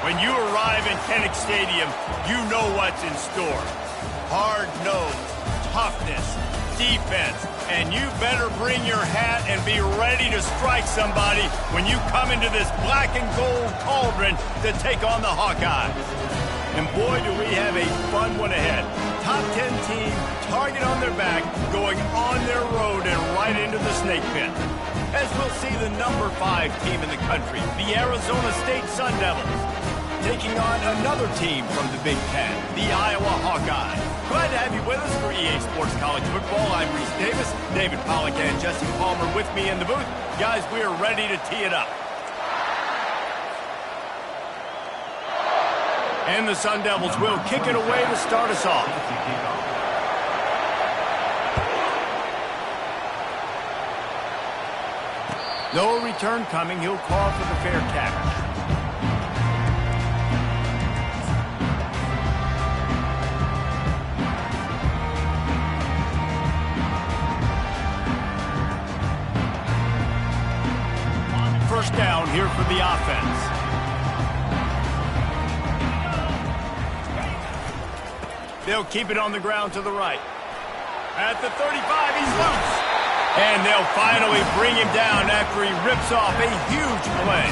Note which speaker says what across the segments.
Speaker 1: When you arrive in Kinnick Stadium, you know what's in store. Hard nose, toughness, defense, and you better bring your hat and be ready to strike somebody when you come into this black and gold cauldron to take on the Hawkeyes. And boy, do we have a fun one ahead. Top 10 team, target on their back, going on their road and right into the snake pit. As we'll see the number 5 team in the country, the Arizona State Sun Devils, taking on another team from the Big Ten, the Iowa Hawkeyes. Glad to have you with us for EA Sports College Football. I'm Reese Davis, David Pollack and Jesse Palmer with me in the booth. Guys, we are ready to tee it up. And the Sun Devils will kick it away to start us off. No return coming. He'll call for the fair catch. First down here for the offense. They'll keep it on the ground to the right. At the 35, he's loose. And they'll finally bring him down after he rips off a huge play.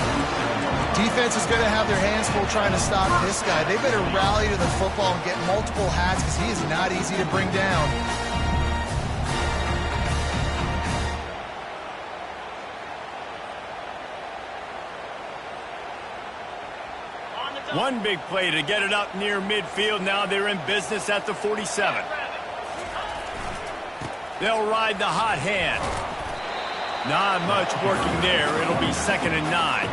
Speaker 2: Defense is going to have their hands full trying to stop this guy. They better rally to the football and get multiple hats because he is not easy to bring down.
Speaker 1: One big play to get it up near midfield. Now they're in business at the 47. They'll ride the hot hand. Not much working there. It'll be 2nd and 9.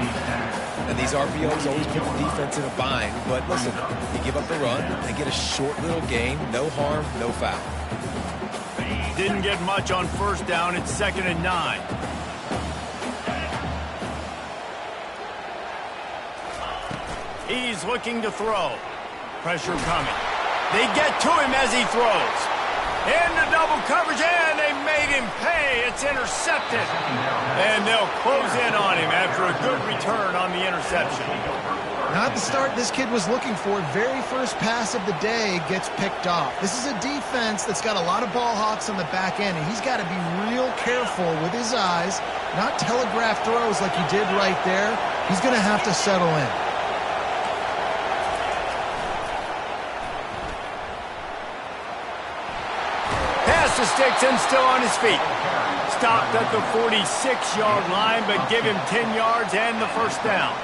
Speaker 3: And these RPOs always put the defense in a bind. But listen, you give up the run, they get a short little gain. No harm, no foul.
Speaker 1: Didn't get much on first down. It's 2nd and 9. He's looking to throw. Pressure coming. They get to him as he throws. Into double coverage, and they made him pay. It's intercepted. And they'll close in on him after a good return on the interception.
Speaker 2: Not the start this kid was looking for. Very first pass of the day gets picked off. This is a defense that's got a lot of ball hawks on the back end, and he's got to be real careful with his eyes, not telegraph throws like he did right there. He's going to have to settle in.
Speaker 1: To sticks and still on his feet. Stopped at the 46-yard line, but give him 10 yards and the first down.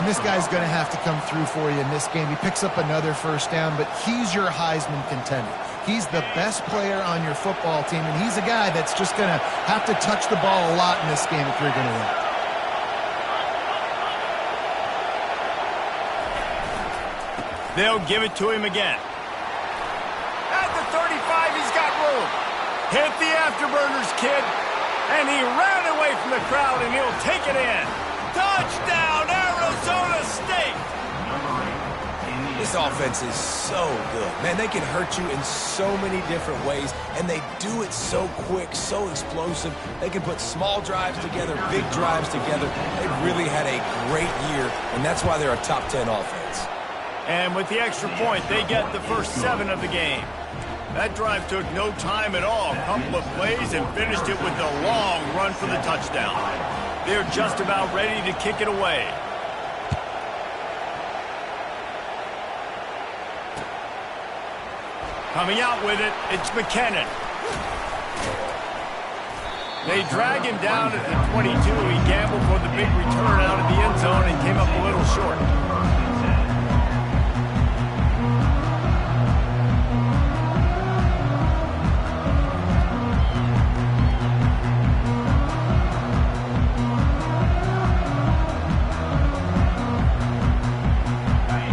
Speaker 2: And this guy's going to have to come through for you in this game. He picks up another first down, but he's your Heisman contender. He's the best player on your football team, and he's a guy that's just going to have to touch the ball a lot in this game if you're going to win.
Speaker 1: They'll give it to him again. At the 35, he's got room. Hit the afterburners, kid. And he ran away from the crowd, and he'll take it in. Touchdown, Arizona State!
Speaker 3: This offense is so good. Man, they can hurt you in so many different ways, and they do it so quick, so explosive. They can put small drives together, big drives together. They've really had a great year, and that's why they're a top 10 offense.
Speaker 1: And with the extra point, they get the first 7 of the game. That drive took no time at all. A couple of plays and finished it with a long run for the touchdown. They're just about ready to kick it away. Coming out with it, it's McKinnon. They drag him down at the 22. He gambled for the big return out of the end zone and came up a little short.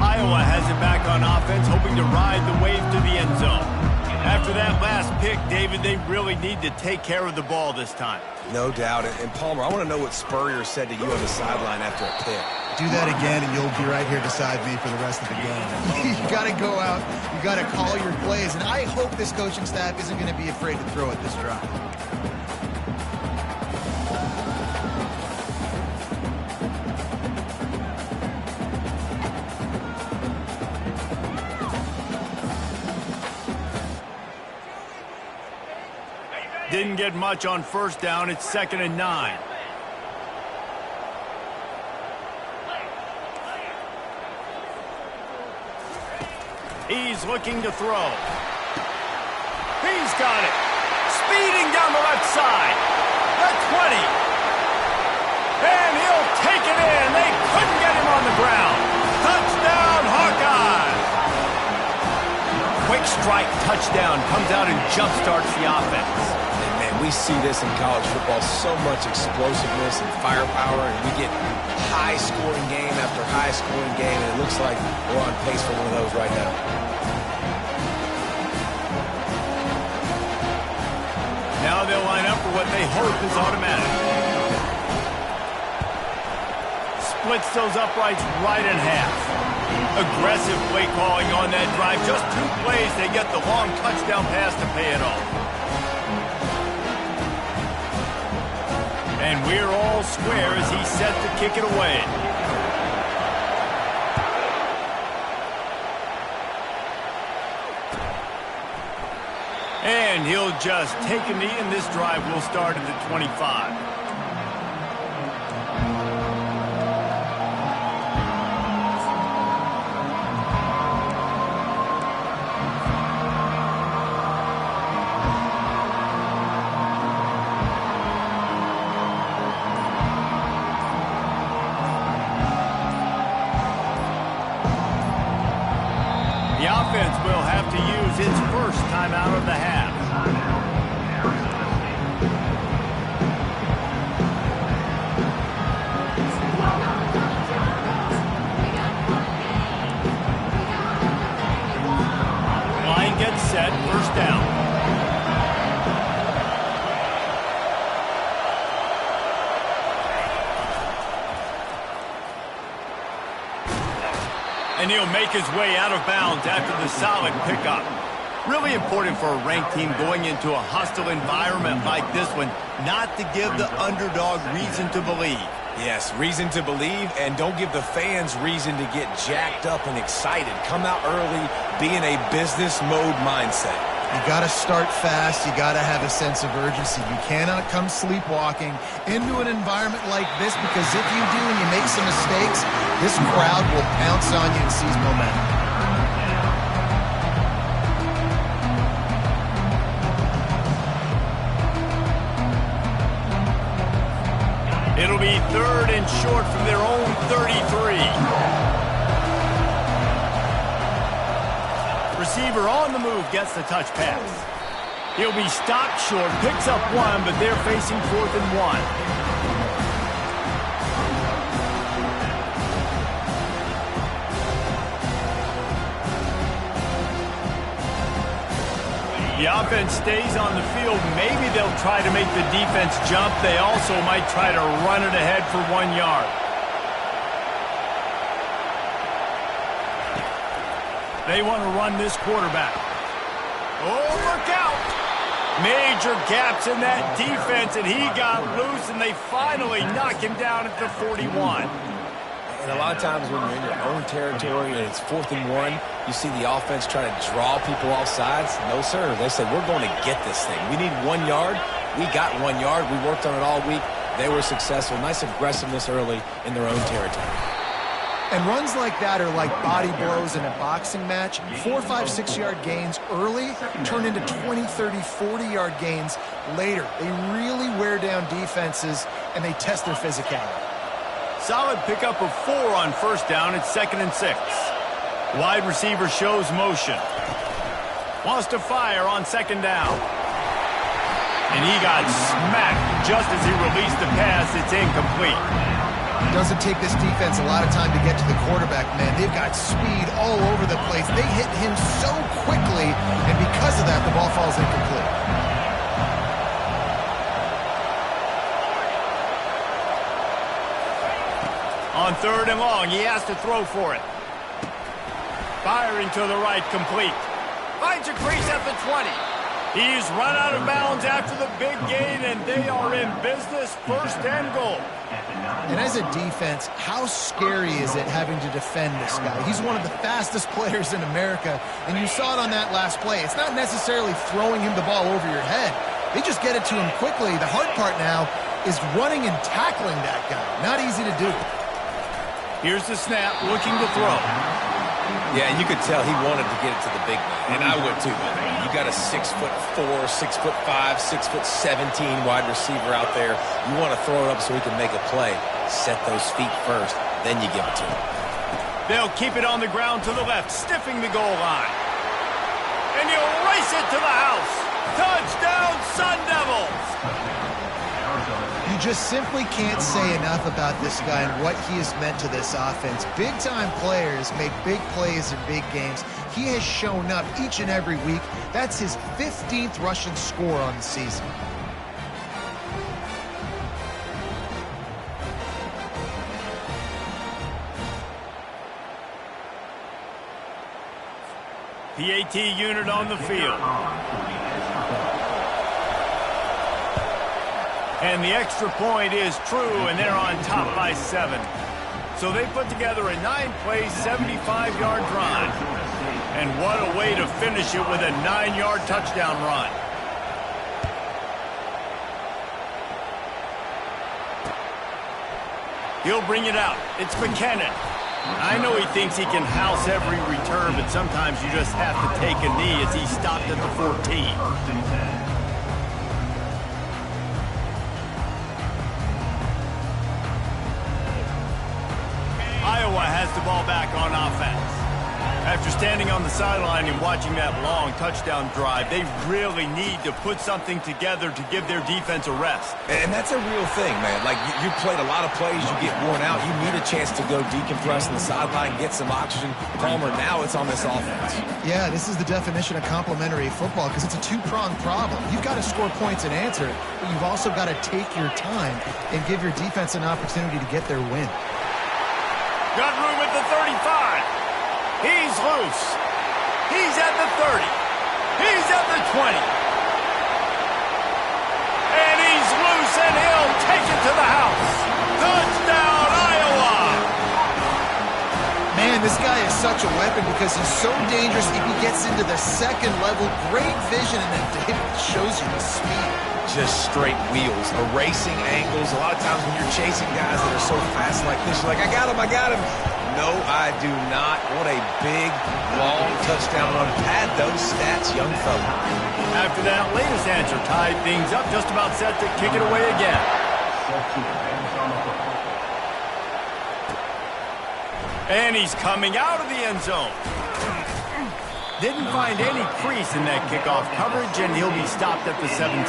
Speaker 1: Iowa has it back on offense, hoping to ride the wave to the end zone. After that last pick, David, they really need to take care of the ball this time.
Speaker 3: No doubt. And Palmer, I want to know what Spurrier said to you on the sideline after a pick.
Speaker 2: Do that again, and you'll be right here beside me for the rest of the game. You got to go out. You got to call your plays. And I hope this coaching staff isn't going to be afraid to throw at this drive.
Speaker 1: didn't get much on first down. It's 2nd and 9. He's looking to throw. He's got it. Speeding down the left side. The 20. And he'll take it in. They couldn't get him on the ground. Touchdown, Hawkeyes. Quick strike touchdown comes out and jumpstarts the offense.
Speaker 3: And man, we see this in college football, so much explosiveness and firepower, and we get high-scoring game after high-scoring game, and it looks like we're on pace for one of those right now.
Speaker 1: Now they'll line up for what they hope is automatic. Splits those uprights right in half. Aggressive play calling on that drive. Just 2 plays, they get the long touchdown pass to pay it off. And we're all square as he's set to kick it away. And he'll just take a knee, and this drive will start at the 25. The offense will have to use its first timeout of the half. Line gets set, first down. And he'll make his way out of bounds after the solid pickup. Really important for a ranked team going into a hostile environment like this one, not to give the underdog reason to believe.
Speaker 3: Yes, reason to believe, and don't give the fans reason to get jacked up and excited. Come out early, be in a business mode mindset.
Speaker 2: You got to start fast. You got to have a sense of urgency. You cannot come sleepwalking into an environment like this, because if you do and you make some mistakes, this crowd will pounce on you and seize momentum.
Speaker 1: It'll be 3rd and short from their own 33. Receiver on the move gets the touch pass. He'll be stopped short, picks up 1, but they're facing 4th and 1. The offense stays on the field. Maybe they'll try to make the defense jump. They also might try to run it ahead for 1 yard. They want to run this quarterback. Oh, look out! Major gaps in that defense, and he got loose, and they finally knock him down at the 41.
Speaker 3: And a lot of times when you're in your own territory and it's 4th and 1, you see the offense try to draw people off sides. No, sir. They said, we're going to get this thing. We need 1 yard. We got 1 yard. We worked on it all week. They were successful. Nice aggressiveness early in their own territory.
Speaker 2: And runs like that are like body blows in a boxing match. 4, 5, 6 yard gains early turn into 20, 30, 40-yard gains later. They really wear down defenses, and they test their physicality.
Speaker 1: Solid pickup of 4 on first down. It's 2nd and 6. Wide receiver shows motion. Wants to fire on 2nd down. And he got smacked just as he released the pass. It's incomplete.
Speaker 2: It doesn't take this defense a lot of time to get to the quarterback, man. They've got speed all over the place. They hit him so quickly, and because of that, the ball falls incomplete.
Speaker 1: On 3rd and long, he has to throw for it. Firing to the right, complete. Finds a crease at the 20. He's run out of bounds after the big gain, and they are in business, 1st and goal.
Speaker 2: And as a defense, how scary is it having to defend this guy? He's one of the fastest players in America, and you saw it on that last play. It's not necessarily throwing him the ball over your head. They just get it to him quickly. The hard part now is running and tackling that guy. Not easy to do.
Speaker 1: Here's the snap, looking to throw.
Speaker 3: Yeah, and you could tell he wanted to get it to the big man, and I would too, by the way. You got a 6'4", 6'5", 6'17" wide receiver out there. You want to throw it up so he can make a play. Set those feet first, then you give it to him.
Speaker 1: They'll keep it on the ground to the left, stiffing the goal line. And he'll race it to the house. Touchdown, Sun Devils!
Speaker 2: You just simply can't say enough about this guy and what he has meant to this offense. Big-time players make big plays in big games. He has shown up each and every week. That's his 15th rushing score on the season.
Speaker 1: PAT unit on the field. And the extra point is true, and they're on top by 7. So they put together a 9-play, 75-yard drive. And what a way to finish it with a 9-yard touchdown run. He'll bring it out. It's McKinnon. I know he thinks he can house every return, but sometimes you just have to take a knee as he stopped at the 14. Iowa has the ball back on offense. After standing on the sideline and watching that long touchdown drive, they really need to put something together to give their defense a rest.
Speaker 3: And that's a real thing, man. Like, you played a lot of plays, you get worn out, you need a chance to go decompress on the sideline, get some oxygen. Palmer, now it's on this offense.
Speaker 2: Yeah, this is the definition of complementary football because it's a two-pronged problem. You've got to score points and answer it, but you've also got to take your time and give your defense an opportunity to get their win.
Speaker 1: Got room at the 35. He's loose. He's at the 30. He's at the 20. And he's loose, and he'll take it to the house. Touchdown, Iowa!
Speaker 2: Man, this guy is such a weapon because he's so dangerous if he gets into the second level. Great vision, and then David shows you the speed.
Speaker 3: Just straight wheels, erasing angles. A lot of times when you're chasing guys that are so fast like this, you're like, I got him, I got him. No, I do not. What a big, long touchdown run. Pad those stats, young fella.
Speaker 1: After that latest answer tied things up, just about set to kick it away again. And he's coming out of the end zone. Didn't find any crease in that kickoff coverage, and he'll be stopped at the 17.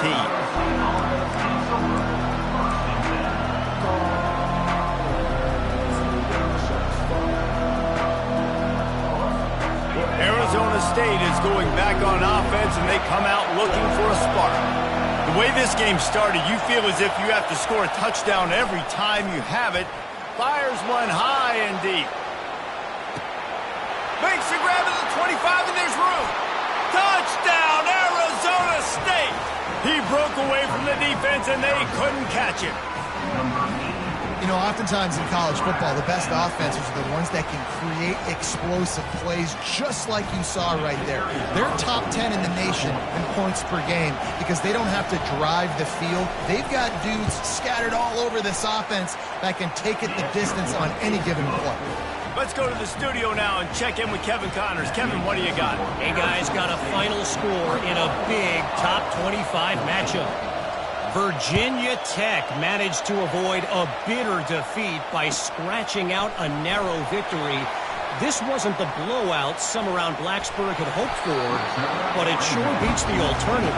Speaker 1: Arizona State is going back on offense, and they come out looking for a spark. The way this game started, you feel as if you have to score a touchdown every time you have it. Fires one high and deep. Makes the grab at the 25, and there's room. Touchdown, Arizona State! He broke away from the defense, and they couldn't catch him.
Speaker 2: You know, oftentimes in college football, the best offenses are the ones that can create explosive plays just like you saw right there. They're top 10 in the nation in points per game because they don't have to drive the field. They've got dudes scattered all over this offense that can take it the distance on any given play.
Speaker 1: Let's go to the studio now and check in with Kevin Connors. Kevin, what do you got?
Speaker 4: Hey, guys, got a final score in a big top 25 matchup. Virginia Tech managed to avoid a bitter defeat by scratching out a narrow victory. This wasn't the blowout some around Blacksburg had hoped for, but it sure beats the alternative.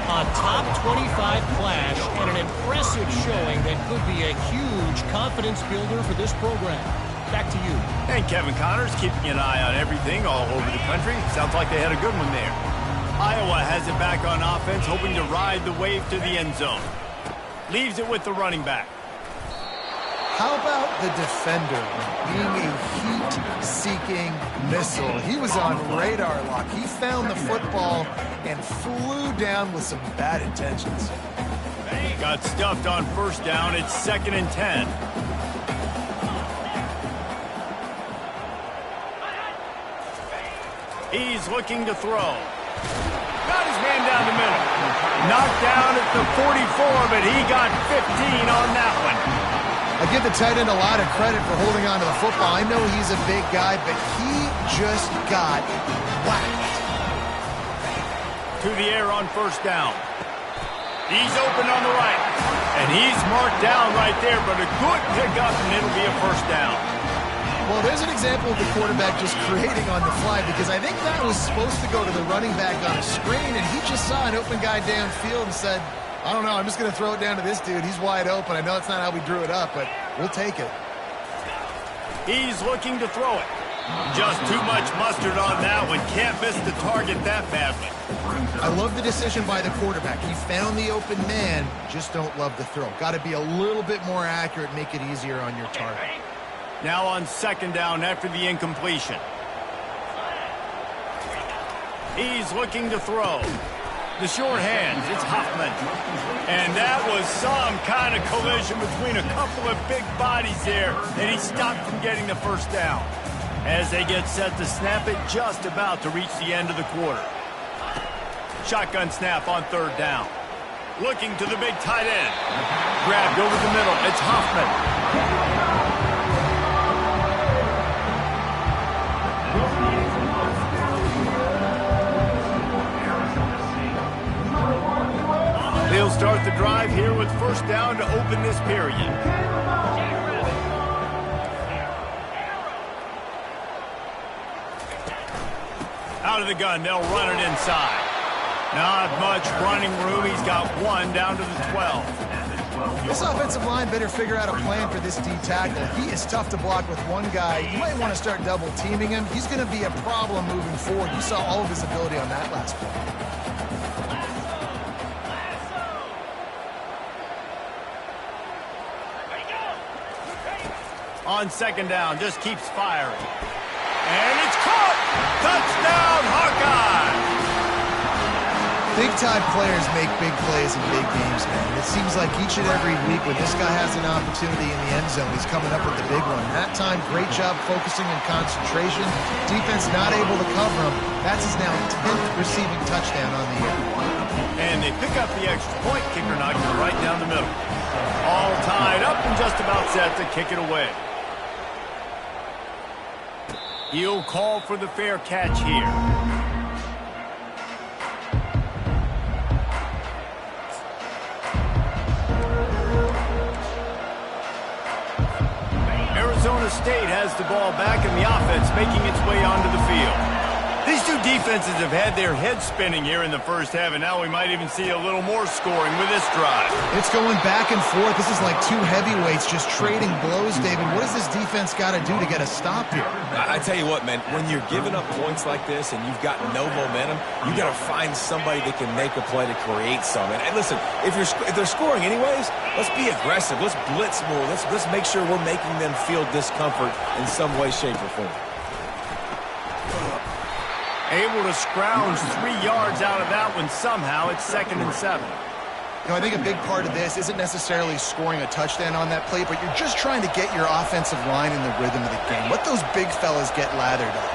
Speaker 4: A top 25 clash and an impressive showing that could be a huge confidence builder for this program. Back to you.
Speaker 1: And Kevin Connors keeping an eye on everything all over the country. Sounds like they had a good one there. Iowa has it back on offense, hoping to ride the wave to the end zone. Leaves it with the running back.
Speaker 2: How about the defender being a heat-seeking missile? He was on radar lock. He found the football and flew down with some bad intentions.
Speaker 1: Got stuffed on first down. It's 2nd and 10. He's looking to throw. Got his man down the middle. Knocked down at the 44, but he got 15 on that one.
Speaker 2: I give the tight end a lot of credit for holding on to the football. I know he's a big guy, but he just got whacked.
Speaker 1: To the air on first down. He's open on the right. And he's marked down right there, but a good pickup, and it'll be a first down.
Speaker 2: Well, there's an example of the quarterback just creating on the fly, because I think that was supposed to go to the running back on a screen, and he just saw an open guy downfield and said, I don't know, I'm just going to throw it down to this dude. He's wide open. I know that's not how we drew it up, but we'll take it.
Speaker 1: He's looking to throw it. Just too much mustard on that one. Can't miss the target that badly.
Speaker 2: I love the decision by the quarterback. He found the open man, just don't love the throw. Got to be a little bit more accurate, make it easier on your target.
Speaker 1: Now on second down after the incompletion. He's looking to throw. The short hands, it's Hoffman. And that was some kind of collision between a couple of big bodies there, and he stopped from getting the first down. As they get set to snap it, just about to reach the end of the quarter. Shotgun snap on third down. Looking to the big tight end. Grabbed over the middle, it's Hoffman. They'll start the drive here with first down to open this period. Out of the gun, they'll run it inside. Not much running room. He's got one down to the 12.
Speaker 2: This offensive line better figure out a plan for this D tackle. He is tough to block with one guy. You might want to start double teaming him. He's going to be a problem moving forward. You saw all of his ability on that last play.
Speaker 1: On second down, just keeps firing. And it's caught! Touchdown, Hawkeye!
Speaker 2: Big-time players make big plays in big games, man. It seems like each and every week when this guy has an opportunity in the end zone, he's coming up with the big one. That time, great job focusing and concentration. Defense not able to cover him. That's his now 10th receiving touchdown on the year.
Speaker 1: And they pick up the extra point. Kicker knocked it right down the middle. All tied up and just about set to kick it away. He'll call for the fair catch here. Arizona State has the ball back and the offense making its way onto the field. These two defenses have had their heads spinning here in the first half, and now we might even see a little more scoring with this drive.
Speaker 2: It's going back and forth. This is like two heavyweights just trading blows, David. What does this defense got to do to get a stop here?
Speaker 3: I tell you what, man, when you're giving up points like this and you've got no momentum, you got to find somebody that can make a play to create some. And listen, if they're scoring anyways, let's be aggressive. Let's blitz more. Let's make sure we're making them feel discomfort in some way, shape, or form.
Speaker 1: Able to scrounge 3 yards out of that one somehow. It's 2nd and 7.
Speaker 2: You know, I think a big part of this isn't necessarily scoring a touchdown on that play, but you're just trying to get your offensive line in the rhythm of the game. Let those big fellas get lathered up.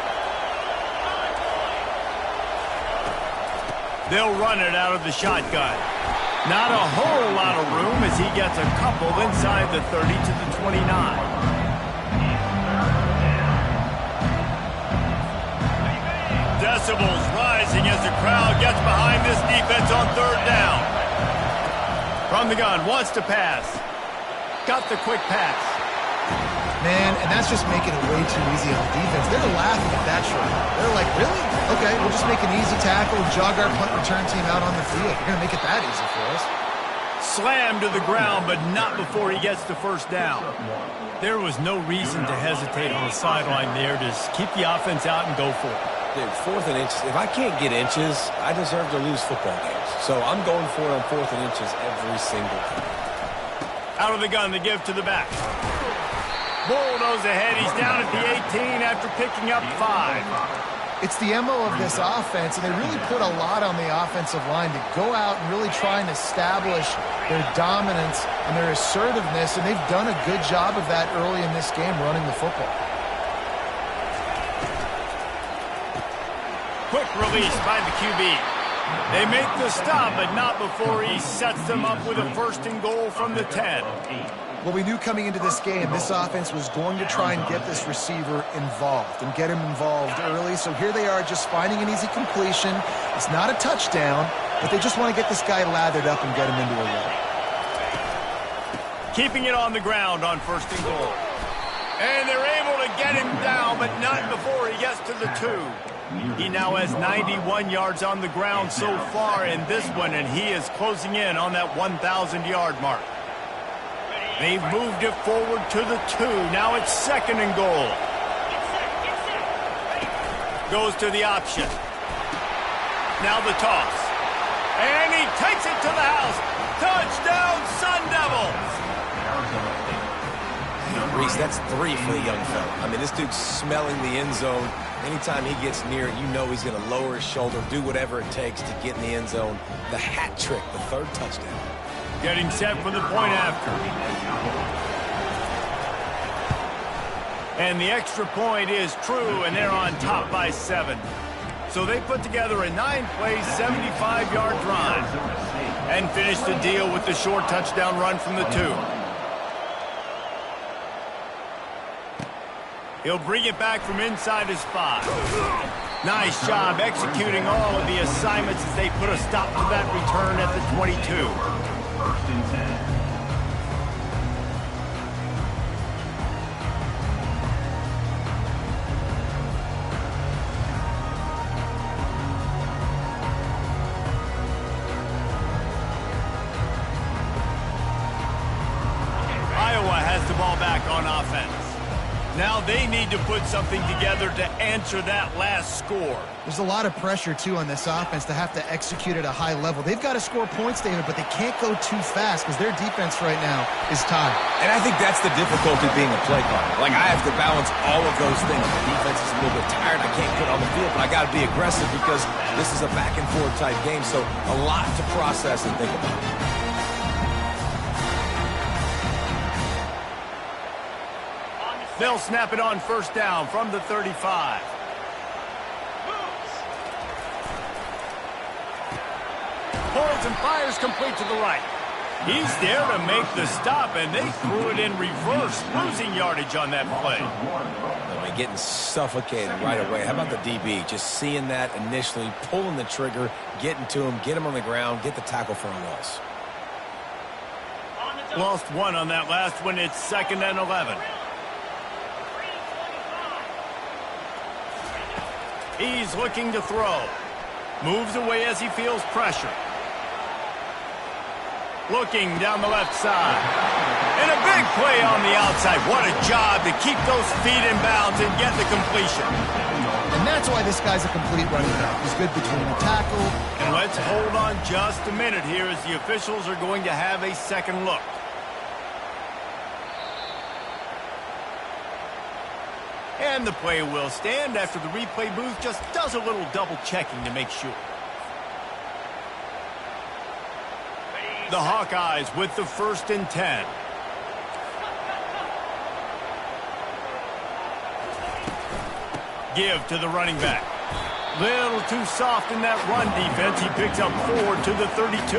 Speaker 1: They'll run it out of the shotgun. Not a whole lot of room as he gets a couple inside the 30 to the 29. Decibels rising as the crowd gets behind this defense on third down. From the gun, wants to pass. Got the quick pass.
Speaker 2: Man, and that's just making it way too easy on defense. They're laughing at that shot. They're like, really? Okay, we'll just make an easy tackle and jog our punt return team out on the field. You're going to make it that easy for us.
Speaker 1: Slammed to the ground, but not before he gets the first down. There was no reason to hesitate on the sideline there. Just keep the offense out and go for it.
Speaker 3: Dude, 4th and inches. If I can't get inches, I deserve to lose football games. So I'm going for it on 4th and inches every single time.
Speaker 1: Out of the gun, the give to the back. Bulldoze ahead. He's down at the 18 after picking up 5.
Speaker 2: It's the MO of this offense, and they really put a lot on the offensive line to go out and really try and establish their dominance and their assertiveness, and they've done a good job of that early in this game running the football.
Speaker 1: Quick release by the QB. They make the stop, but not before he sets them up with a 1st and goal from the 10.
Speaker 2: Well, we knew coming into this game, this offense was going to try and get this receiver involved and get him involved early. So here they are just finding an easy completion. It's not a touchdown, but they just want to get this guy lathered up and get him into a run.
Speaker 1: Keeping it on the ground on 1st and goal. And they're able to get him down, but not before he gets to the 2. He now has 91 yards on the ground so far in this one, and he is closing in on that 1,000-yard mark. They've moved it forward to the 2. Now it's 2nd and goal. Goes to the option. Now the toss. And he takes it to the house. Touchdown, Sun Devils!
Speaker 3: Reese, that's 3 for the young fella. I mean, this dude's smelling the end zone. Anytime he gets near it, you know he's going to lower his shoulder, do whatever it takes to get in the end zone. The hat trick, the 3rd touchdown.
Speaker 1: Getting set for the point after. And the extra point is true, and they're on top by 7. So they put together a 9-play, 75-yard drive and finish the deal with the short touchdown run from the 2. He'll bring it back from inside his 5. Nice job executing all of the assignments as they put a stop to that return at the 22.
Speaker 5: 1st and 10.
Speaker 1: Iowa has the ball back on offense. Now they need to put something together to answer that last score.
Speaker 2: There's a lot of pressure, too, on this offense to have to execute at a high level. They've got to score points, David, but they can't go too fast because their defense right now is tired.
Speaker 3: And I think that's the difficulty being a play caller. Like, I have to balance all of those things. The defense is a little bit tired. I can't get on the field, but I got to be aggressive because this is a back-and-forth type game, so a lot to process and think about.
Speaker 1: They'll snap it on 1st down from the 35. Pulls and fires complete to the right. He's there to make the stop, and they threw it in reverse, losing yardage on that play.
Speaker 3: I mean, getting suffocated right away. How about the DB? Just seeing that initially, pulling the trigger, getting to him, get him on the ground, get the tackle for a loss.
Speaker 1: Lost 1 on that last one. It's 2nd and 11. He's looking to throw. Moves away as he feels pressure. Looking down the left side. And a big play on the outside. What a job to keep those feet in bounds and get the completion.
Speaker 2: And that's why this guy's a complete running back. He's good between the tackle.
Speaker 1: And let's hold on just a minute here as the officials are going to have a second look. And the play will stand after the replay booth just does a little double checking to make sure. The Hawkeyes with the 1st and 10. Give to the running back. Little too soft in that run defense. He picks up 4 to the 32.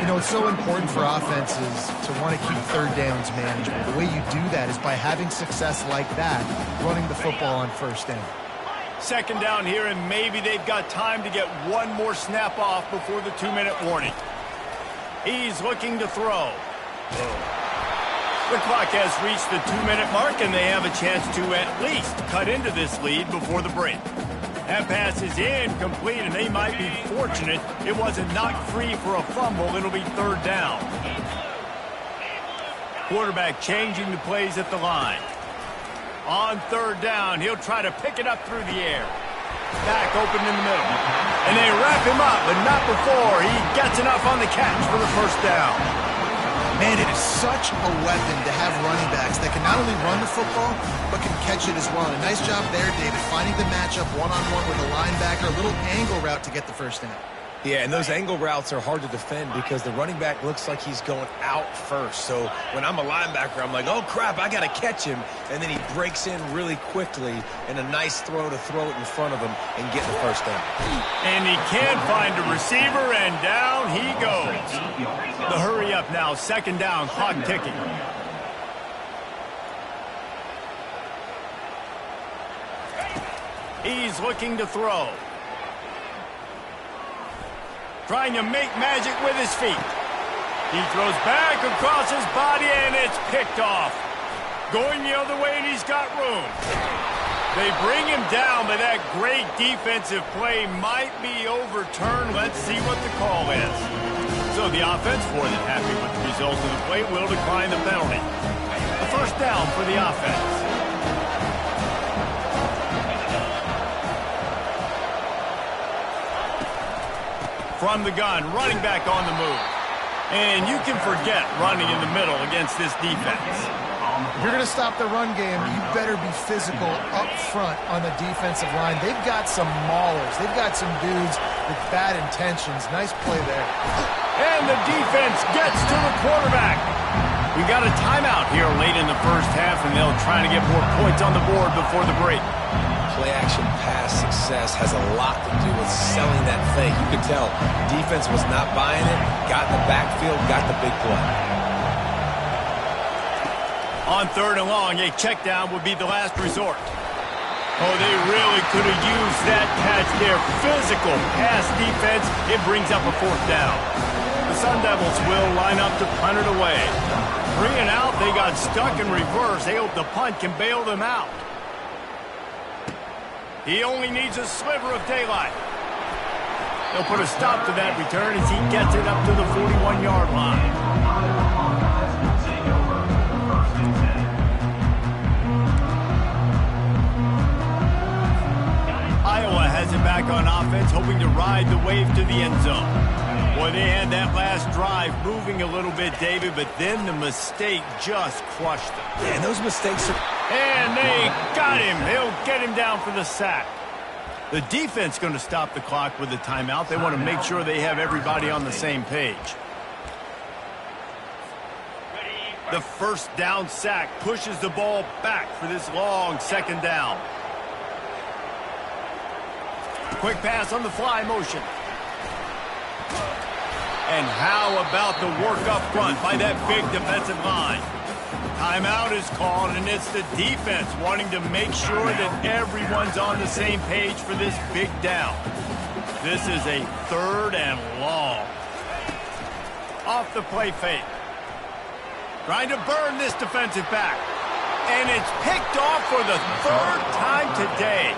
Speaker 2: You know, it's so important for offenses to want to keep 3rd downs manageable. The way you do that is by having success like that, running the football on 1st down.
Speaker 1: 2nd down here, and maybe they've got time to get one more snap off before the 2-minute warning. He's looking to throw. The clock has reached the 2-minute mark, and they have a chance to at least cut into this lead before the break. That pass is incomplete, and they might be fortunate it wasn't knocked free for a fumble. It'll be 3rd down. Quarterback changing the plays at the line. On 3rd down, he'll try to pick it up through the air. Back open in the middle. And they wrap him up, but not before he gets enough on the catch for the 1st down.
Speaker 2: Man, it is such a weapon to have running backs that can not only run the football, but can catch it as well. And a nice job there, David, finding the matchup one-on-one with a linebacker, a little angle route to get the 1st down.
Speaker 3: Yeah, and those angle routes are hard to defend because the running back looks like he's going out first. So when I'm a linebacker, I'm like, oh, crap, I got to catch him. And then he breaks in really quickly, and a nice throw to throw it in front of him and get the first down.
Speaker 1: And he can't find a receiver, and down he goes. The hurry up now, second down, clock ticking. He's looking to throw. Trying to make magic with his feet. He throws back across his body, and it's picked off. Going the other way, and he's got room. They bring him down, but that great defensive play might be overturned. Let's see what the call is. So the offense, more than happy with the result of the play, will decline the penalty. A first down for the offense. From the gun, running back on the move. And you can forget running in the middle against this defense.
Speaker 2: If you're going to stop the run game, you better be physical up front on the defensive line. They've got some maulers. They've got some dudes with bad intentions. Nice play there.
Speaker 1: And the defense gets to the quarterback. We got a timeout here late in the first half, and they'll try to get more points on the board before the break.
Speaker 3: Play-action pass success has a lot to do with selling that fake. You could tell defense was not buying it, got in the backfield, got the big play.
Speaker 1: On third and long, a check down would be the last resort. Oh, they really could have used that catch there. Physical pass defense, it brings up a fourth down. The Sun Devils will line up to punt it away. 3 and out, they got stuck in reverse. They hope the punt can bail them out. He only needs a sliver of daylight. They'll put a stop to that return as he gets it up to the 41-yard line. Iowa has it back on offense, hoping to ride the wave to the end zone. Boy, they had that last drive moving a little bit, David, but then the mistake just crushed them.
Speaker 3: Yeah, and those mistakes are...
Speaker 1: And they got him. They'll get him down for the sack. The defense going to stop the clock with the timeout. They want to make sure they have everybody on the same page. The first down sack pushes the ball back for this long second down. Quick pass on the fly motion. And how about the work up front by that big defensive line? Timeout is called, and it's the defense wanting to make sure that everyone's on the same page for this big down. This is a third and long. Off the play fake. Trying to burn this defensive back. And it's picked off for the third time today.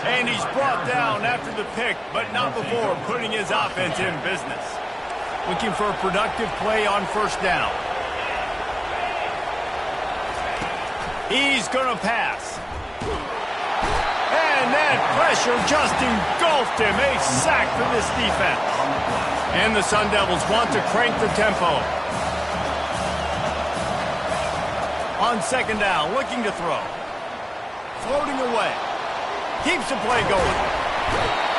Speaker 1: And he's brought down after the pick, but not before putting his offense in business. Looking for a productive play on first down. He's going to pass. And that pressure just engulfed him. A sack for this defense. And the Sun Devils want to crank the tempo. On second down, looking to throw. Floating away. Keeps the play going.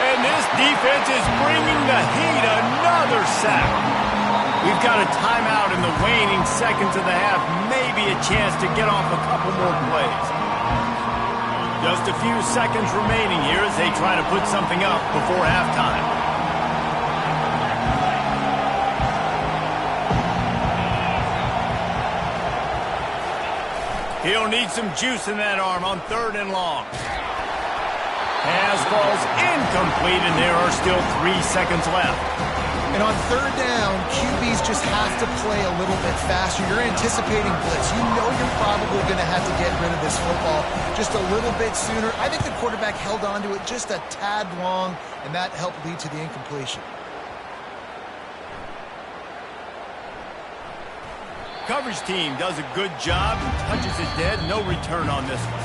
Speaker 1: And this defense is bringing the heat. Another sack. We've got a timeout in the waning seconds of the half. Maybe a chance to get off a couple more plays. Just a few seconds remaining here as they try to put something up before halftime. He'll need some juice in that arm on third and long. Pass falls incomplete, and there are still 3 seconds left.
Speaker 2: And on third down, QBs just have to play a little bit faster. You're anticipating blitz. You know you're probably going to have to get rid of this football just a little bit sooner. I think the quarterback held on to it just a tad long, and that helped lead to the incompletion.
Speaker 1: Coverage team does a good job and touches it dead. No return on this one.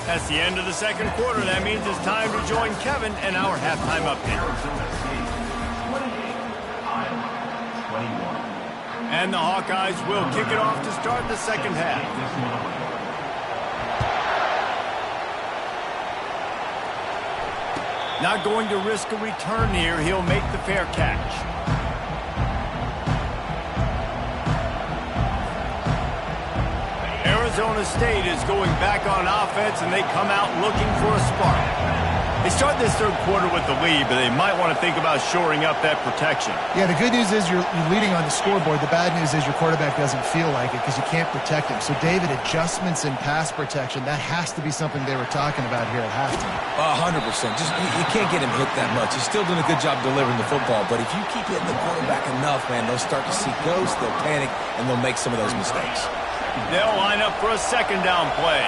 Speaker 1: That's the end of the second quarter. That means it's time to join Kevin and our halftime update. And the Hawkeyes will kick it off to start the second half. Not going to risk a return here. He'll make the fair catch. Arizona State is going back on offense, and they come out looking for a spark. They start this third quarter with the lead, but they might want to think about shoring up that protection.
Speaker 2: Yeah, the good news is you're leading on the scoreboard. The bad news is your quarterback doesn't feel like it because you can't protect him. So, David, adjustments in pass protection, that has to be something they were talking about here at halftime.
Speaker 3: 100%. Just you can't get him hit that much. He's still doing a good job delivering the football, but if you keep hitting the quarterback enough, man, they'll start to see ghosts, they'll panic, and they'll make some of those mistakes.
Speaker 1: They'll line up for a second down play.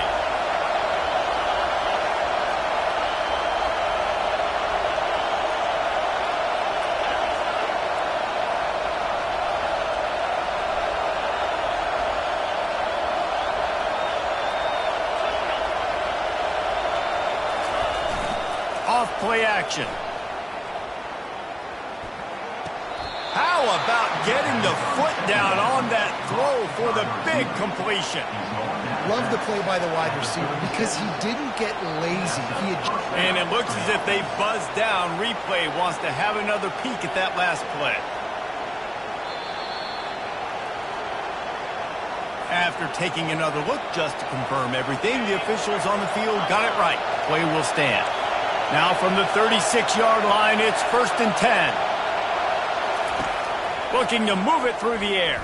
Speaker 1: Off-play action. How about getting the foot down on that throw for the big completion?
Speaker 2: Love the play by the wide receiver because he didn't get lazy.
Speaker 1: And it looks as if they buzzed down. Replay wants to have another peek at that last play. After taking another look just to confirm everything, the officials on the field got it right. Play will stand. Now from the 36-yard line, it's 1st and 10. Looking to move it through the air.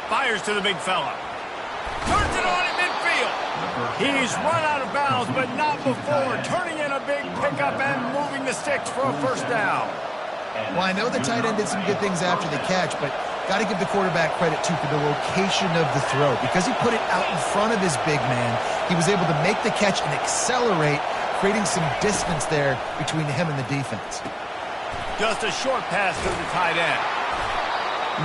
Speaker 1: Fires to the big fella. Turns it on at midfield. He's run out of bounds, but not before. Turning in a big pickup and moving the sticks for a first down.
Speaker 2: Well, I know the tight end did some good things after the catch, but got to give the quarterback credit, too, for the location of the throw. Because he put it out in front of his big man, he was able to make the catch and accelerate, creating some distance there between him and the defense.
Speaker 1: Just a short pass to the tight end.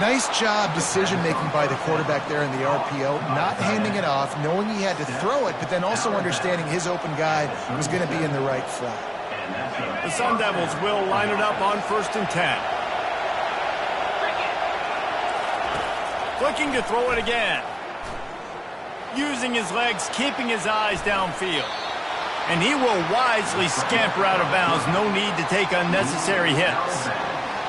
Speaker 2: Nice job decision-making by the quarterback there in the RPO, not handing it off, knowing he had to throw it, but then also understanding his open guy was going to be in the right flat.
Speaker 1: The Sun Devils will line it up on 1st and 10. Looking to throw it again. Using his legs, keeping his eyes downfield. And he will wisely scamper out of bounds. No need to take unnecessary hits.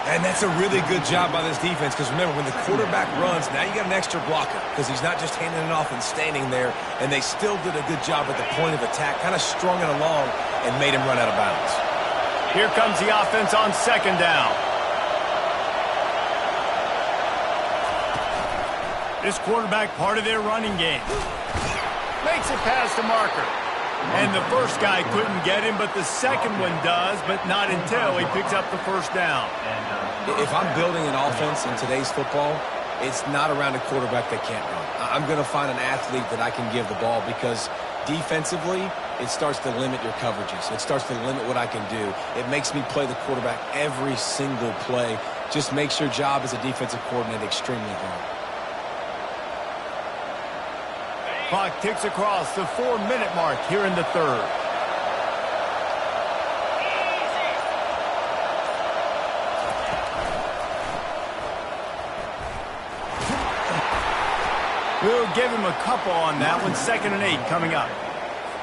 Speaker 3: And that's a really good job by this defense because remember, when the quarterback runs, now you got an extra blocker because he's not just handing it off and standing there, and they still did a good job at the point of attack, kind of strung it along and made him run out of bounds.
Speaker 1: Here comes the offense on 2nd down. This quarterback part of their running game. Makes it past the marker. And the first guy couldn't get him, but the second one does, but not until he picks up the first down.
Speaker 3: If I'm building an offense in today's football, it's not around a quarterback that can't run. I'm going to find an athlete that I can give the ball because defensively, it starts to limit your coverages. It starts to limit what I can do. It makes me play the quarterback every single play. Just makes your job as a defensive coordinator extremely hard.
Speaker 1: Clock ticks across the 4-minute mark here in the third. We'll give him a couple on that one. 2nd and 8 coming up.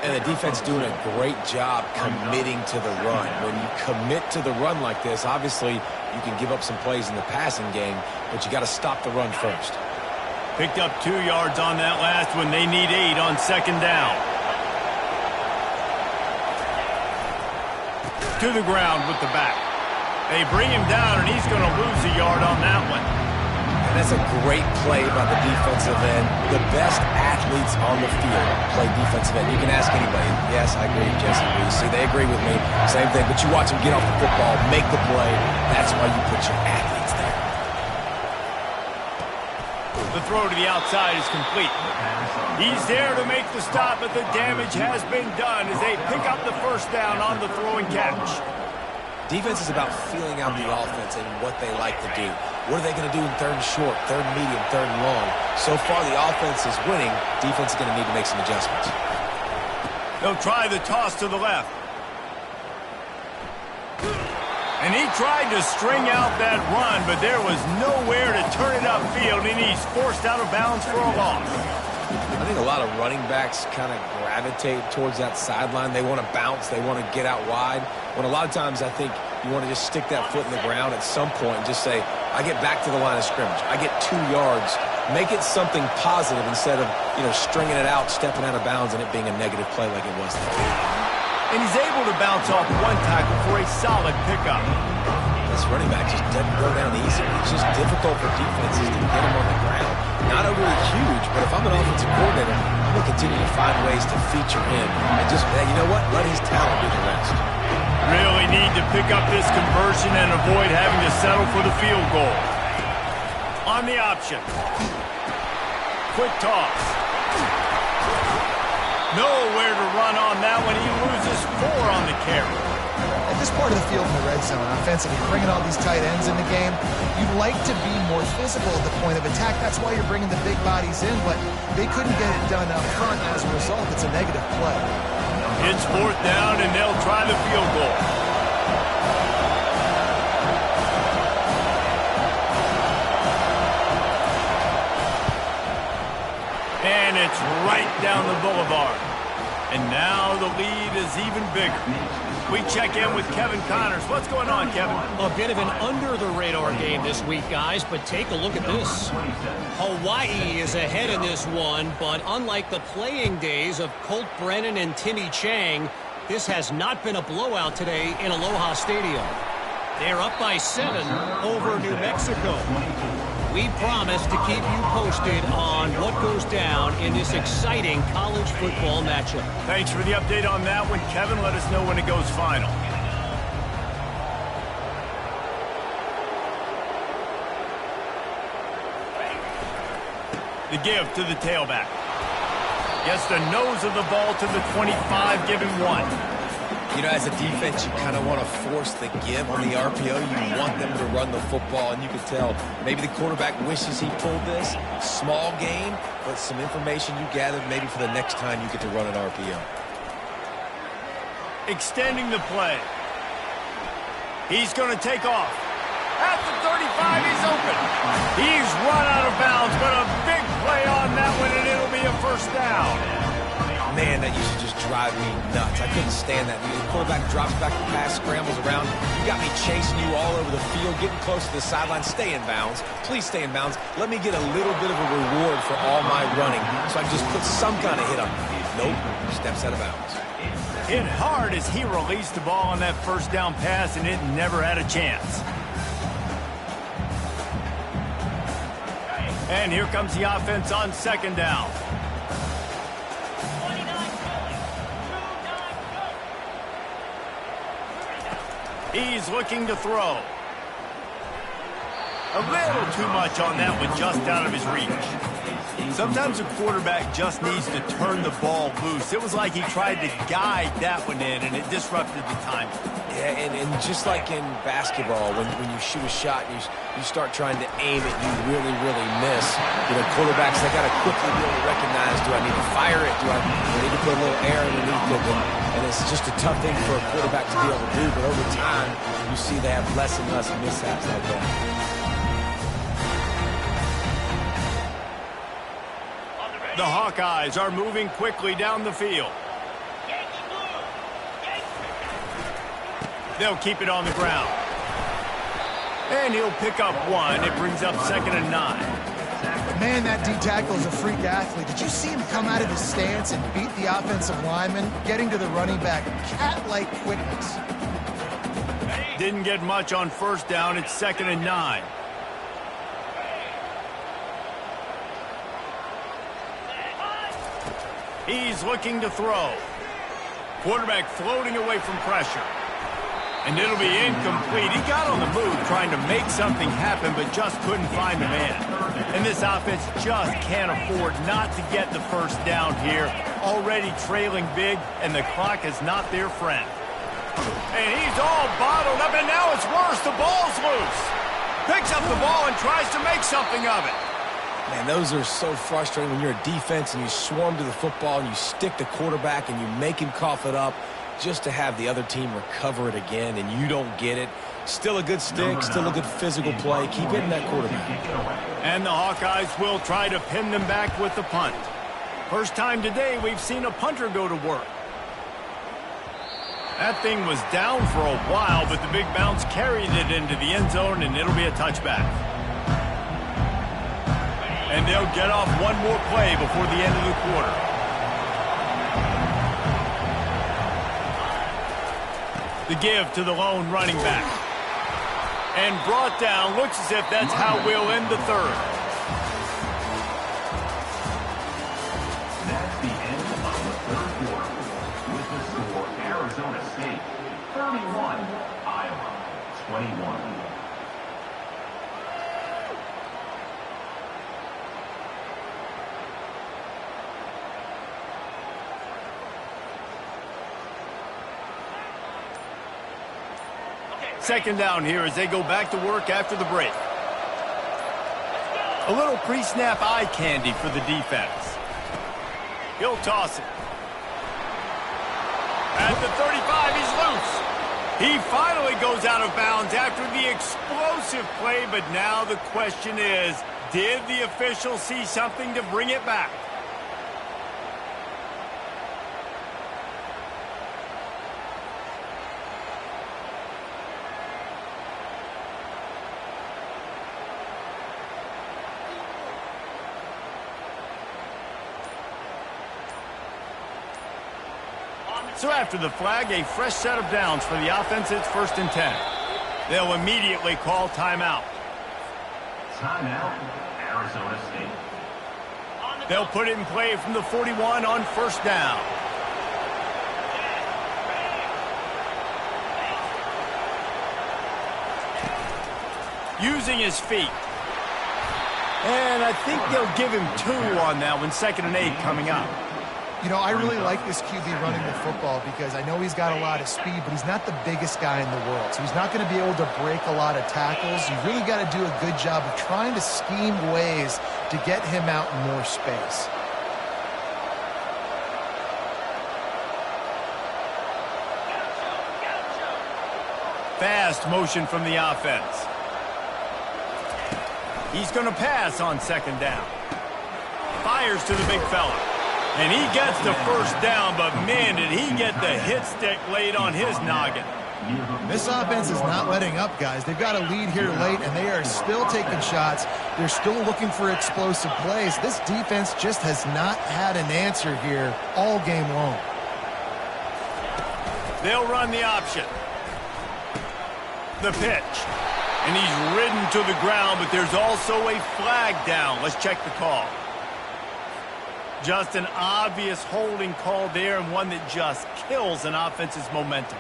Speaker 3: And the defense doing a great job committing to the run. When you commit to the run like this, obviously you can give up some plays in the passing game, but you got to stop the run first.
Speaker 1: Picked up 2 yards on that last one. They need 8 on 2nd down. To the ground with the back. They bring him down, and he's going to lose a yard on that one.
Speaker 3: And that's a great play by the defensive end. The best athletes on the field play defensive end. You can ask anybody. Yes, I agree, Jesse. See, they agree with me. Same thing. But you watch them get off the football, make the play. That's why you put your athletes there.
Speaker 1: The throw to the outside is complete. He's there to make the stop, but the damage has been done as they pick up the first down on the throw and catch.
Speaker 3: Defense is about feeling out the offense and what they like to do. What are they going to do in 3rd and short, 3rd and medium, 3rd and long? So far, the offense is winning. Defense is going to need to make some adjustments.
Speaker 1: They'll try the toss to the left. And he tried to string out that run, but there was nowhere to turn it upfield, and he's forced out of bounds for a loss.
Speaker 3: I think a lot of running backs kind of gravitate towards that sideline. They want to bounce. They want to get out wide. When a lot of times I think you want to just stick that foot in the ground at some point and just say, I get back to the line of scrimmage. I get 2 yards. Make it something positive instead of, stringing it out, stepping out of bounds, and it being a negative play like it was today.
Speaker 1: And he's able to bounce off one tackle for a solid pickup.
Speaker 3: This running back just doesn't go down easy. It's just difficult for defenses to get him on the ground. Not overly huge, but if I'm an offensive coordinator, I'm going to continue to find ways to feature him. And just, you know what? Let his talent do the rest.
Speaker 1: Really need to pick up this conversion and avoid having to settle for the field goal. On the option. Quick toss. Nowhere to run on that one. He loses 4 on the carry.
Speaker 2: At this part of the field in the red zone, offensively, bringing all these tight ends in the game, you'd like to be more physical at the point of attack. That's why you're bringing the big bodies in, but they couldn't get it done up front. As a result, it's a negative play.
Speaker 1: It's 4th down, and they'll try the field goal. And it's right down the boulevard. And now the lead is even bigger. We check in with Kevin Connors. What's going on, Kevin?
Speaker 4: A bit of an under-the-radar game this week, guys, but take a look at this. Hawaii is ahead in this one, but unlike the playing days of Colt Brennan and Timmy Chang, this has not been a blowout today in Aloha Stadium. They're up by 7 over New Mexico. We promise to keep you posted on what goes down in this exciting college football matchup.
Speaker 1: Thanks for the update on that one, Kevin. Let us know when it goes final. The give to the tailback. Gets the nose of the ball to the 25, giving 1.
Speaker 3: As a defense, you kind of want to force the give on the RPO. You want them to run the football, and you can tell maybe the quarterback wishes he pulled this. Small gain, but some information you gathered maybe for the next time you get to run an RPO.
Speaker 1: Extending the play. He's going to take off. At the 35, he's open. He's run out of bounds, but a big play on that one, and it'll be a 1st down.
Speaker 3: Man, that used to just drive me nuts. I couldn't stand that. The quarterback drops back the pass, scrambles around. You got me chasing you all over the field, getting close to the sideline. Stay in bounds. Please stay in bounds. Let me get a little bit of a reward for all my running so I can just put some kind of hit on you. Nope, steps out of bounds.
Speaker 1: Hit hard as he released the ball on that 1st down pass, and it never had a chance. And here comes the offense on 2nd down. He's looking to throw. A little too much on that one, just out of his reach. Sometimes a quarterback just needs to turn the ball loose. It was like he tried to guide that one in, and it disrupted the timing.
Speaker 3: Yeah, and just like in basketball, when you shoot a shot and you start trying to aim it, you really, really miss. Quarterbacks, they got to quickly be able to recognize, do I need to fire it? Do I need to put a little air underneath it? And it's just a tough thing for a quarterback to be able to do, but over time, you see they have less and less mishaps like that.
Speaker 1: The Hawkeyes are moving quickly down the field. They'll keep it on the ground. And he'll pick up 1. It brings up 2nd and 9.
Speaker 2: Man, that D-tackle is a freak athlete. Did you see him come out of his stance and beat the offensive lineman, getting to the running back? Cat-like quickness.
Speaker 1: Didn't get much on 1st down. It's 2nd and 9. He's looking to throw. Quarterback floating away from pressure. And it'll be incomplete. He got on the move trying to make something happen, but just couldn't find the man. And this offense just can't afford not to get the 1st down here. Already trailing big, and the clock is not their friend. And he's all bottled up, and now it's worse. The ball's loose. Picks up the ball and tries to make something of it.
Speaker 3: Man, those are so frustrating when you're a defense and you swarm to the football and you stick the quarterback and you make him cough it up just to have the other team recover it again and you don't get it. Still a good stick, still a good physical play. Keep hitting that quarterback.
Speaker 1: And the Hawkeyes will try to pin them back with the punt. First time today we've seen a punter go to work. That thing was down for a while, but the big bounce carried it into the end zone, and it'll be a touchback. And they'll get off one more play before the end of the quarter. The give to the lone running back. And brought down. Looks as if that's how we'll end the third.
Speaker 5: That's the end of the third quarter. With the score, Arizona State 31, Iowa 21.
Speaker 1: Second down here as they go back to work after the break. A little pre-snap eye candy for the defense. He'll toss it. At the 35, he's loose. He finally goes out of bounds after the explosive play, but now the question is, did the official see something to bring it back? So after the flag, a fresh set of downs for the offense. It's 1st and 10. They'll immediately call timeout.
Speaker 5: Timeout, Arizona State.
Speaker 1: They'll put it in play from the 41 on 1st down. Using his feet. And I think they'll give him 2 on that one. 2nd and 8 coming up.
Speaker 2: You know, I really like this QB running the football because I know he's got a lot of speed, but he's not the biggest guy in the world. So he's not going to be able to break a lot of tackles. You really got to do a good job of trying to scheme ways to get him out in more space.
Speaker 1: Fast motion from the offense. He's going to pass on 2nd down. Fires to the big fella. And he gets the 1st down, but man, did he get the hit stick laid on his noggin.
Speaker 2: This offense is not letting up, guys. They've got a lead here late, and they are still taking shots. They're still looking for explosive plays. This defense just has not had an answer here all game long.
Speaker 1: They'll run the option. The pitch. And he's ridden to the ground, but there's also a flag down. Let's check the call. Just an obvious holding call there, and one that just kills an offense's momentum.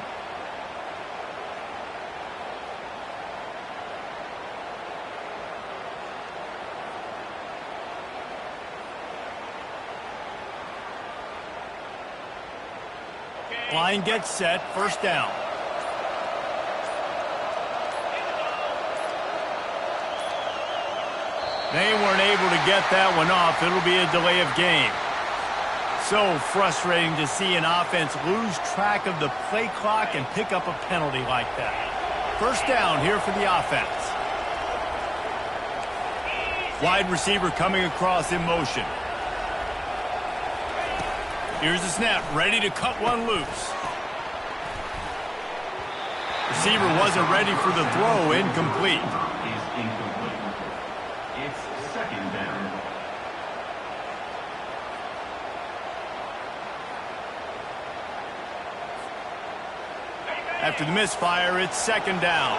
Speaker 1: Line gets set, 1st down. They weren't able to get that one off. It'll be a delay of game. So frustrating to see an offense lose track of the play clock and pick up a penalty like that. 1st down here for the offense. Wide receiver coming across in motion. Here's the snap, ready to cut one loose. Receiver wasn't ready for the throw, incomplete.
Speaker 5: Is incomplete. It's 2nd down.
Speaker 1: After the misfire, it's 2nd down.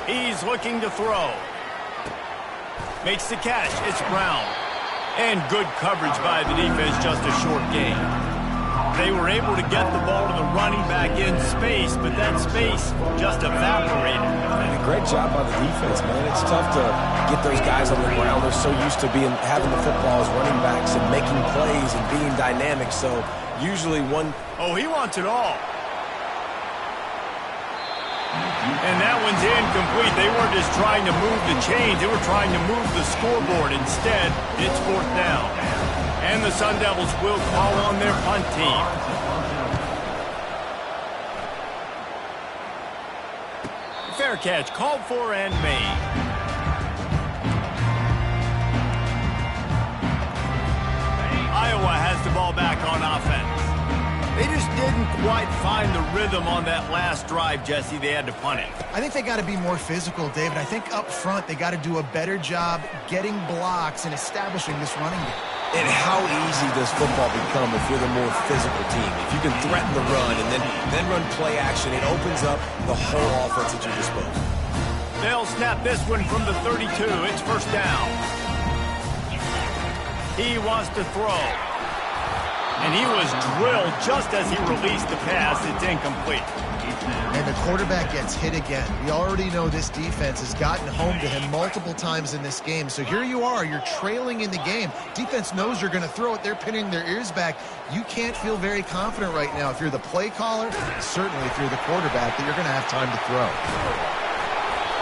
Speaker 1: He's looking to throw. Makes the catch. It's Brown. And good coverage by the defense, just a short gain. They were able to get the ball to the running back in space, but that space just evaporated.
Speaker 3: And a great job by the defense, man. It's tough to get those guys on the ground. They're so used to having the football as running backs and making plays and being dynamic. So usually one...
Speaker 1: Oh, he wants it all. And that one's incomplete. They weren't just trying to move the chains. They were trying to move the scoreboard. Instead, it's 4th down. And the Sun Devils will call on their punt team. Fair catch called for and made. Iowa has the ball back on offense. They just didn't quite find the rhythm on that last drive, Jesse. They had to punt it.
Speaker 2: I think they got to be more physical, David. I think up front they got to do a better job getting blocks and establishing this running game.
Speaker 3: And how easy does football become if you're the more physical team? If you can threaten the run and then run play action, it opens up the whole offense at your disposal.
Speaker 1: They'll snap this one from the 32. It's 1st down. He wants to throw. And he was drilled just as he released the pass. It's incomplete.
Speaker 2: And the quarterback gets hit again. We already know this defense has gotten home to him multiple times in this game. So here you are. You're trailing in the game. Defense knows you're going to throw it. They're pinning their ears back. You can't feel very confident right now if you're the play caller, certainly if you're the quarterback, that you're going to have time to throw.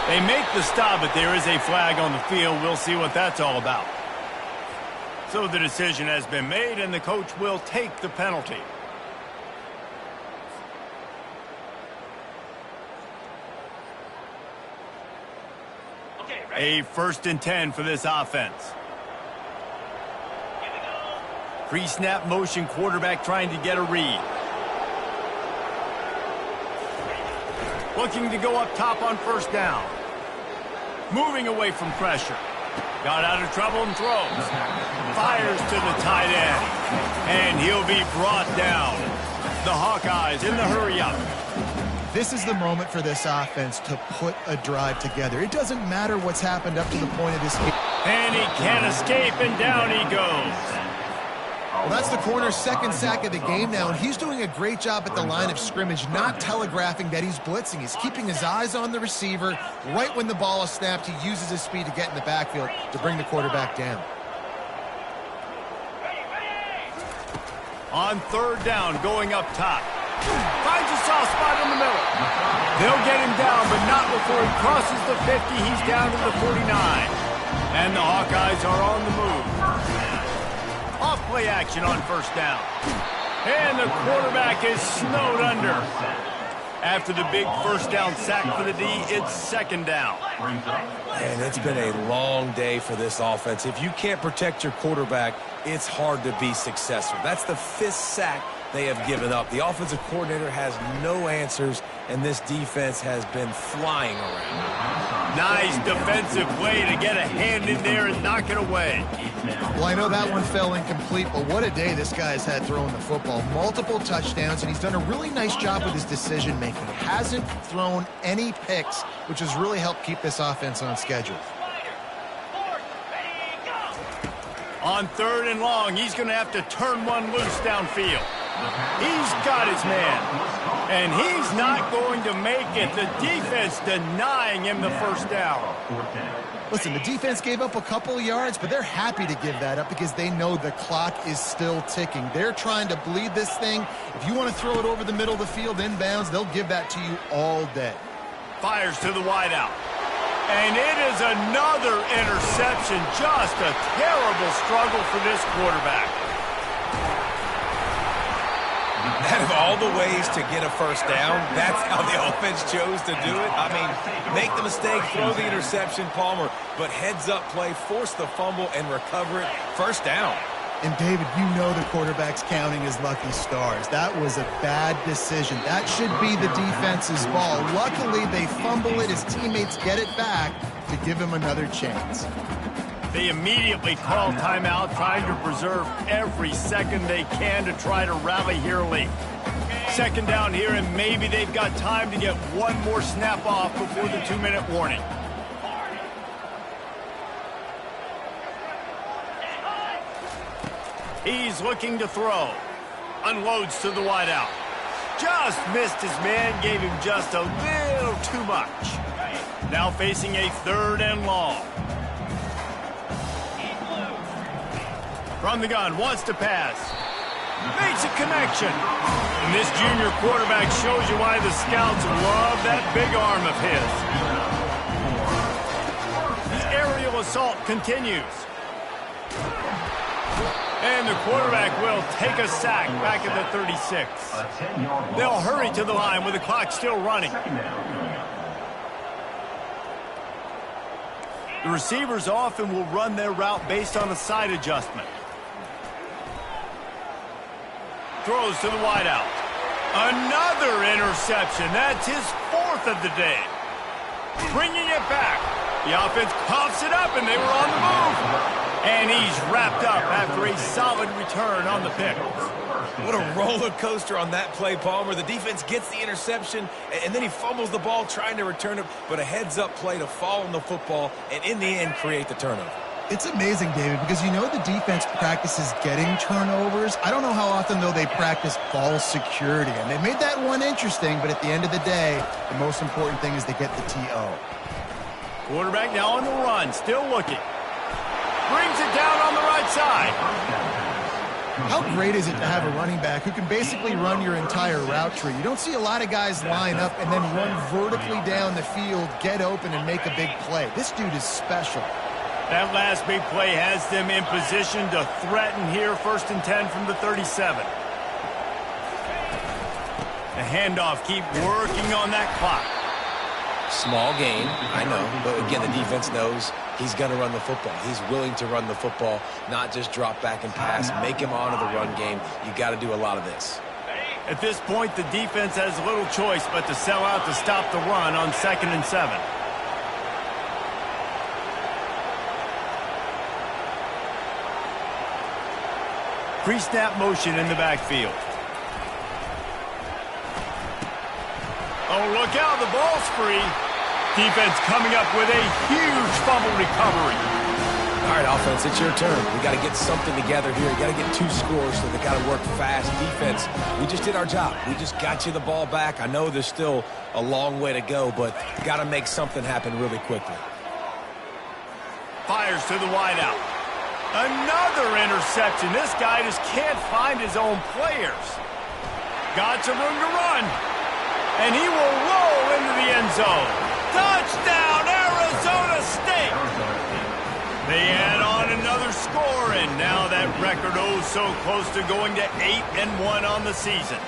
Speaker 1: They make the stop, but there is a flag on the field. We'll see what that's all about. So the decision has been made, and the coach will take the penalty. A 1st and 10 for this offense. Pre-snap motion, quarterback trying to get a read. Looking to go up top on 1st down. Moving away from pressure. Got out of trouble and throws. Fires to the tight end. And he'll be brought down. The Hawkeyes in the hurry-up.
Speaker 2: This is the moment for this offense to put a drive together. It doesn't matter what's happened up to the point of this game.
Speaker 1: And he can't escape, and down he goes.
Speaker 2: Well, that's the corner's 2nd sack of the game now, and he's doing a great job at the line of scrimmage, not telegraphing that he's blitzing. He's keeping his eyes on the receiver. Right when the ball is snapped, he uses his speed to get in the backfield to bring the quarterback down.
Speaker 1: On 3rd down, going up top. Finds a soft spot in the middle. They'll get him down, but not before he crosses the 50. He's down to the 49. And the Hawkeyes are on the move. Off play action on 1st down. And the quarterback is snowed under. After the big 1st down sack for the D, it's 2nd down.
Speaker 3: And it's been a long day for this offense. If you can't protect your quarterback, it's hard to be successful. That's the 5th sack they have given up. The offensive coordinator has no answers, and this defense has been flying around.
Speaker 1: Nice defensive play to get a hand in there and knock it away.
Speaker 2: Well, I know that one fell incomplete, but what a day this guy's had throwing the football. Multiple touchdowns, and he's done a really nice job with his decision-making. Hasn't thrown any picks, which has really helped keep this offense on schedule.
Speaker 1: On 3rd and long, he's going to have to turn one loose downfield. He's got his man, and he's not going to make it. The defense denying him the 1st down.
Speaker 2: Listen, the defense gave up a couple yards, but they're happy to give that up because they know the clock is still ticking. They're trying to bleed this thing. If you want to throw it over the middle of the field inbounds, they'll give that to you all day.
Speaker 1: Fires to the wideout. And it is another interception. Just a terrible struggle for this quarterback.
Speaker 3: Out of all the ways to get a 1st down, that's how the offense chose to do it. I mean, make the mistake, throw the interception, Palmer, but heads-up play, force the fumble, and recover it. 1st down.
Speaker 2: And, David, you know the quarterback's counting his lucky stars. That was a bad decision. That should be the defense's ball. Luckily, they fumble it. His teammates get it back to give him another chance.
Speaker 1: They immediately call timeout, trying to preserve every second they can to try to rally here late. 2nd down here, and maybe they've got time to get one more snap off before the 2-minute warning. He's looking to throw. Unloads to the wideout. Just missed his man, gave him just a little too much. Now facing a 3rd and long. From the gun, wants to pass. Makes a connection. And this junior quarterback shows you why the scouts love that big arm of his. The aerial assault continues. And the quarterback will take a sack back at the 36. They'll hurry to the line with the clock still running. The receivers often will run their route based on a side adjustment. Throws to the wideout. Another interception. That's his 4th of the day. Bringing it back. The offense coughs it up, and they were on the move. And he's wrapped up after a solid return on the pick.
Speaker 3: What a roller coaster on that play, Palmer. The defense gets the interception, and then he fumbles the ball trying to return it, but a heads-up play to fall on the football, and in the end, create the turnover.
Speaker 2: It's amazing, David, because you know the defense practices getting turnovers. I don't know how often, though, they practice ball security. And they made that one interesting, but at the end of the day, the most important thing is they get the TO.
Speaker 1: Quarterback now on the run, still looking. Brings it down on the right side.
Speaker 2: How great is it to have a running back who can basically run your entire route tree? You don't see a lot of guys line up and then run vertically down the field, get open, and make a big play. This dude is special.
Speaker 1: That last big play has them in position to threaten here, 1st and 10 from the 37. The handoff, keep working on that clock.
Speaker 3: Small gain, I know, but again, the defense knows he's going to run the football. He's willing to run the football, not just drop back and pass, make him onto the run game. You got to do a lot of this.
Speaker 1: At this point, the defense has little choice but to sell out to stop the run on 2nd and 7. Pre-snap motion in the backfield. Oh, look out, the ball's free. Defense coming up with a huge fumble recovery.
Speaker 3: All right, offense, it's your turn. We got to get something together here. You got to get 2 scores, so they got to work fast. Defense, we just did our job. We just got you the ball back. I know there's still a long way to go, but got to make something happen really quickly.
Speaker 1: Fires to the wideout. Another interception. This guy just can't find his own players. Got some room to run. And he will roll into the end zone. Touchdown, Arizona State! They add on another score, and now that record oh so close to going to 8-1 on the season.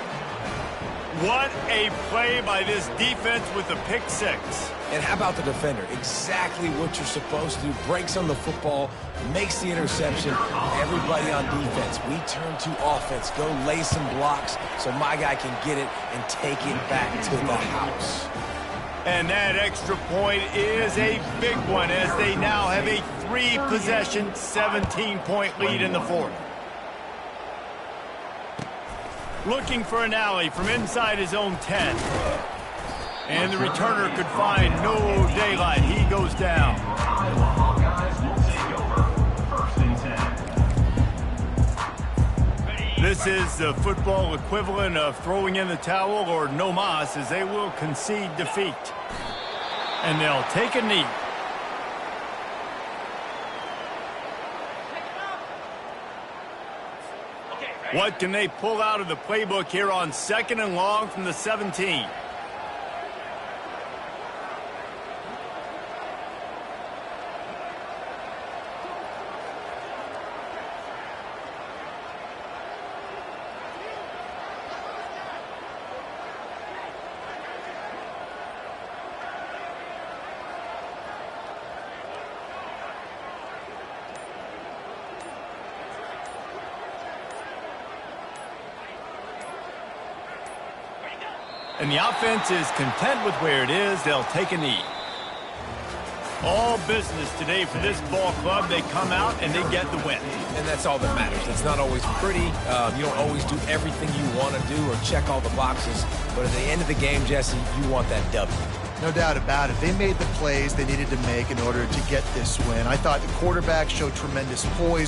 Speaker 1: What a play by this defense with the pick 6.
Speaker 3: And how about the defender? Exactly what you're supposed to do. Breaks on the football, makes the interception. Everybody on defense, we turn to offense. Go lay some blocks so my guy can get it and take it back to the house.
Speaker 1: And that extra point is a big one as they now have a 3-possession, 17-point lead in the 4th. Looking for an alley from inside his own 10. And the returner could find no daylight. He goes down. This is the football equivalent of throwing in the towel or no mas, as they will concede defeat. And they'll take a knee. What can they pull out of the playbook here on 2nd and long from the 17? And the offense is content with where it is. They'll take a knee. All business today for this ball club. They come out and they get the win.
Speaker 3: And that's all that matters. It's not always pretty. You don't always do everything you want to do or check all the boxes. But at the end of the game, Jesse, you want that W.
Speaker 2: No doubt about it. They made the plays they needed to make in order to get this win. I thought the quarterback showed tremendous poise.